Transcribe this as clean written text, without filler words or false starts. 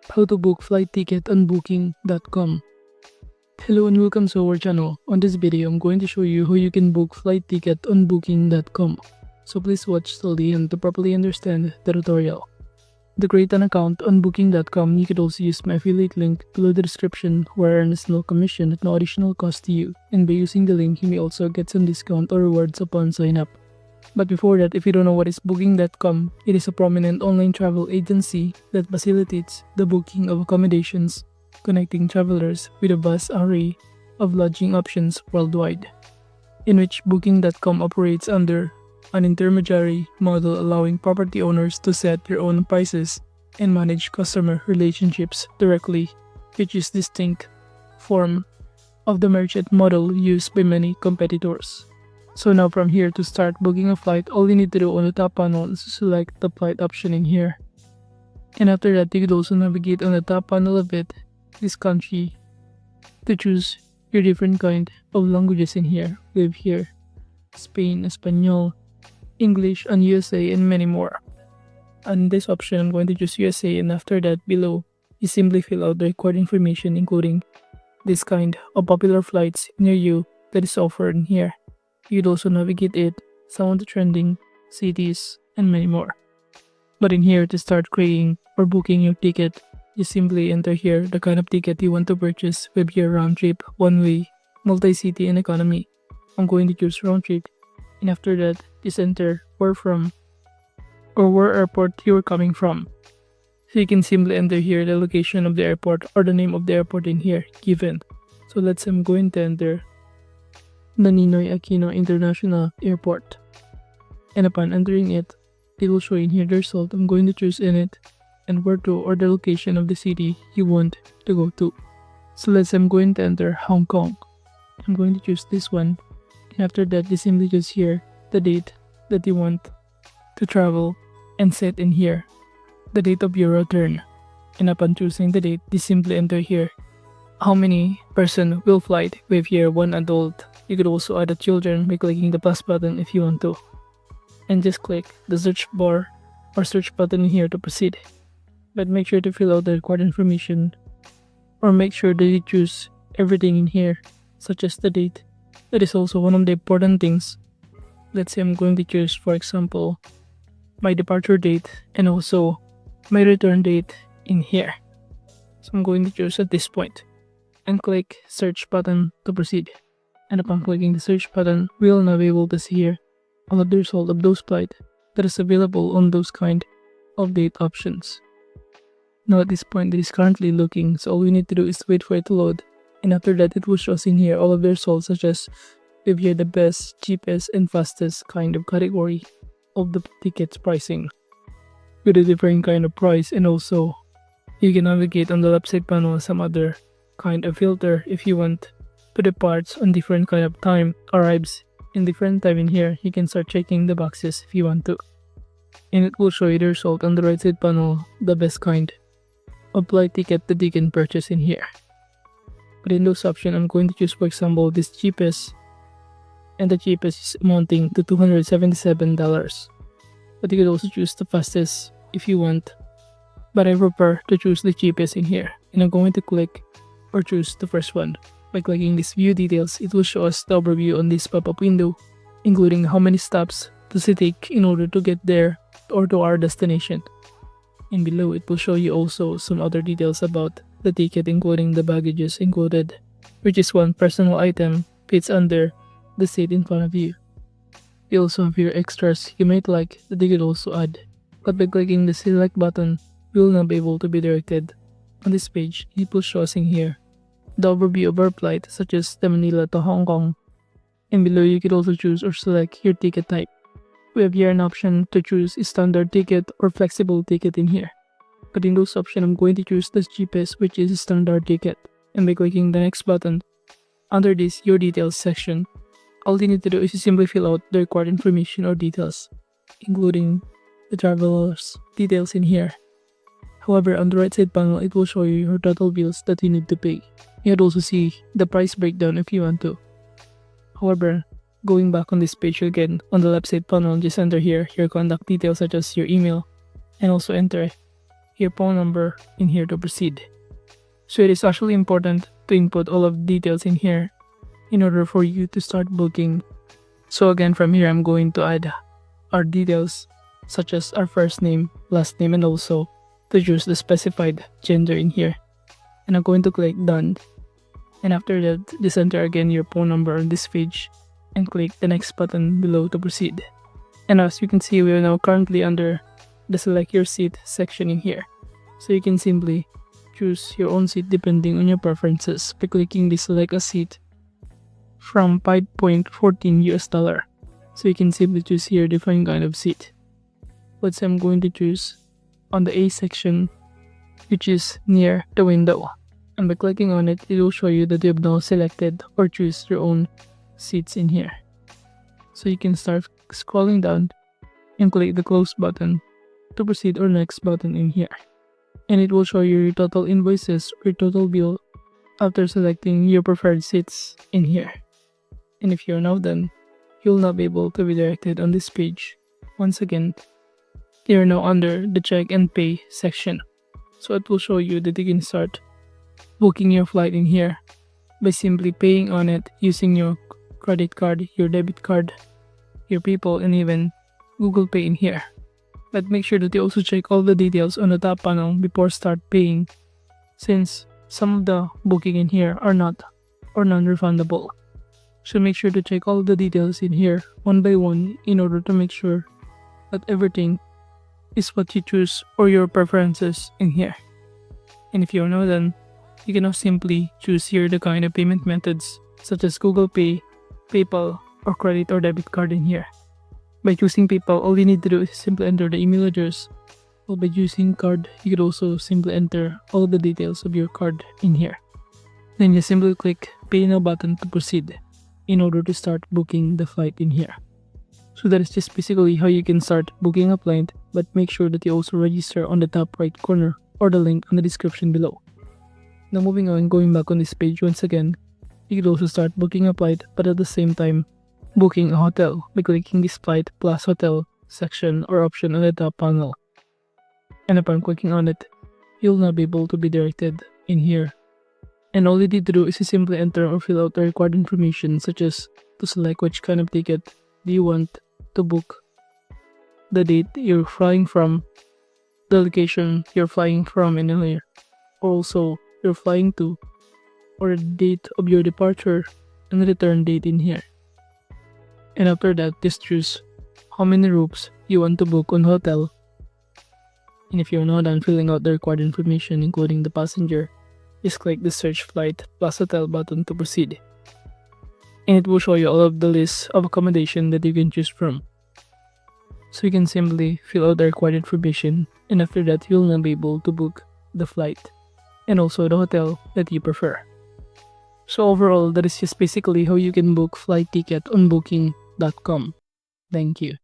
How to book flight ticket on booking.com. Hello and welcome to our channel. On this video, I'm going to show you how you can book flight ticket on booking.com. So please watch till the end to properly understand the tutorial. To create an account on booking.com, you could also use my affiliate link below the description where I earn a small commission at no additional cost to you. And by using the link, you may also get some discount or rewards upon sign up. But before that, if you don't know what is booking.com, it is a prominent online travel agency that facilitates the booking of accommodations, connecting travelers with a vast array of lodging options worldwide, in which booking.com operates under an intermediary model allowing property owners to set their own prices and manage customer relationships directly, which is distinct form of the merchant model used by many competitors. So now from here, to start booking a flight, all you need to do on the top panel is to select the flight option in here. And after that, you could also navigate on the top panel of it, this country, to choose your different kind of languages in here. We have here Spain, Espanol, English, and USA, and many more. And this option, I'm going to choose USA, and after that, below, you simply fill out the required information, including this kind of popular flights near you that is offered in here. You'd also navigate it, some of the trending cities, and many more. But in here, to start creating or booking your ticket, you simply enter here the kind of ticket you want to purchase with your round trip, one-way, multi-city, and economy. I'm going to choose round trip, and after that, just enter where from or where airport you are coming from. So you can simply enter here the location of the airport or the name of the airport in here given. So let's say I'm going to enter the Ninoy Aquino International Airport, and upon entering it, it will show in here the result I'm going to choose in it and where to or the location of the city you want to go to. So let's say I'm going to enter Hong Kong. I'm going to choose this one, and after that you simply choose here the date that you want to travel and set in here the date of your return. And upon choosing the date, you simply enter here how many person will flight with here one adult. You could also add a children by clicking the plus button if you want to. And just click the search bar or search button here to proceed. But make sure to fill out the required information, or make sure that you choose everything in here, such as the date. That is also one of the important things. Let's say I'm going to choose, for example, my departure date and also my return date in here. So I'm going to choose at this point and click search button to proceed. And upon clicking the search button, we will now be able to see here all of the result of those flight that is available on those kind of date options. Now at this point it is currently looking, so all we need to do is wait for it to load, and after that it will show us in here all of the results, such as if you're the best, cheapest, and fastest kind of category of the tickets pricing with a different kind of price. And also you can navigate on the left side panel some other kind of filter if you want to depart on different kind of time, arrives in different time in here. You can start checking the boxes if you want to, and it will show you the result on the right side panel, the best kind of flight ticket that you can purchase in here. But in those options, I'm going to choose, for example, this cheapest, and the cheapest is amounting to $277. But you could also choose the fastest if you want, but I prefer to choose the cheapest in here, and I'm going to click or choose the first one. By clicking this view details, it will show us the overview on this pop-up window, including how many stops does it take in order to get there or to our destination. And below it will show you also some other details about the ticket, including the baggages included, which is one personal item fits under the seat in front of you. You also have your extras you might like that you could also add, but by clicking the select button, you will now be able to be directed on this page. It will show us in here the overview of our flight, such as the Manila to Hong Kong, and below you could also choose or select your ticket type. We have here an option to choose a standard ticket or flexible ticket in here, but in those options I'm going to choose the cheapest, which is a standard ticket. And by clicking the next button under this your details section, all you need to do is to simply fill out the required information or details, including the traveler's details in here. However, on the right side panel, it will show you your total bills that you need to pay. You can also see the price breakdown if you want to. However, going back on this page again, on the left side panel, just enter here your contact details, such as your email, and also enter your phone number in here to proceed. So it is actually important to input all of the details in here in order for you to start booking. So again, from here I'm going to add our details such as our first name, last name, and also to choose the specified gender in here. And I'm going to click done. And after that, just enter again your phone number on this page and click the next button below to proceed. And as you can see, we are now currently under the select your seat section in here. So you can simply choose your own seat depending on your preferences by clicking the select a seat from $5.14 US. So you can simply choose here different kind of seat. Let's say I'm going to choose on the A section, which is near the window. And by clicking on it, it will show you that you have now selected or choose your own seats in here. So you can start scrolling down and click the close button to proceed or next button in here. And it will show you your total invoices or total bill after selecting your preferred seats in here. And if you're now done, you'll now be able to be directed on this page. Once again, you're now under the check and pay section. So it will show you that you can start booking your flight in here by simply paying on it using your credit card, your debit card, your PayPal, and even Google Pay in here. But make sure that you also check all the details on the top panel before start paying, since some of the booking in here are not or non-refundable. So make sure to check all the details in here one by one in order to make sure that everything is what you choose or your preferences in here. And if you're now done, you can now simply choose here the kind of payment methods such as Google Pay, PayPal, or credit or debit card in here. By choosing PayPal, all you need to do is simply enter the email address. While by choosing card, you could also simply enter all the details of your card in here. Then you simply click Pay Now button to proceed in order to start booking the flight in here. So that is just basically how you can start booking a flight, but make sure that you also register on the top right corner or the link on the description below. Now moving on, going back on this page once again, you could also start booking a flight, but at the same time booking a hotel by clicking this flight plus hotel section or option on the top panel. And upon clicking on it, you'll now be able to be directed in here. And all you need to do is to simply enter or fill out the required information, such as to select which kind of ticket do you want to book, the date you're flying from, the location you're flying from in here, also you're flying to, or the date of your departure and the return date in here. And after that, just choose how many rooms you want to book on hotel. And if you're now done filling out the required information, including the passenger, just click the search flight plus hotel button to proceed. And it will show you all of the list of accommodation that you can choose from. So you can simply fill out the required information, and after that you'll now be able to book the flight and also the hotel that you prefer. So overall, that is just basically how you can book flight ticket on booking.com. Thank you.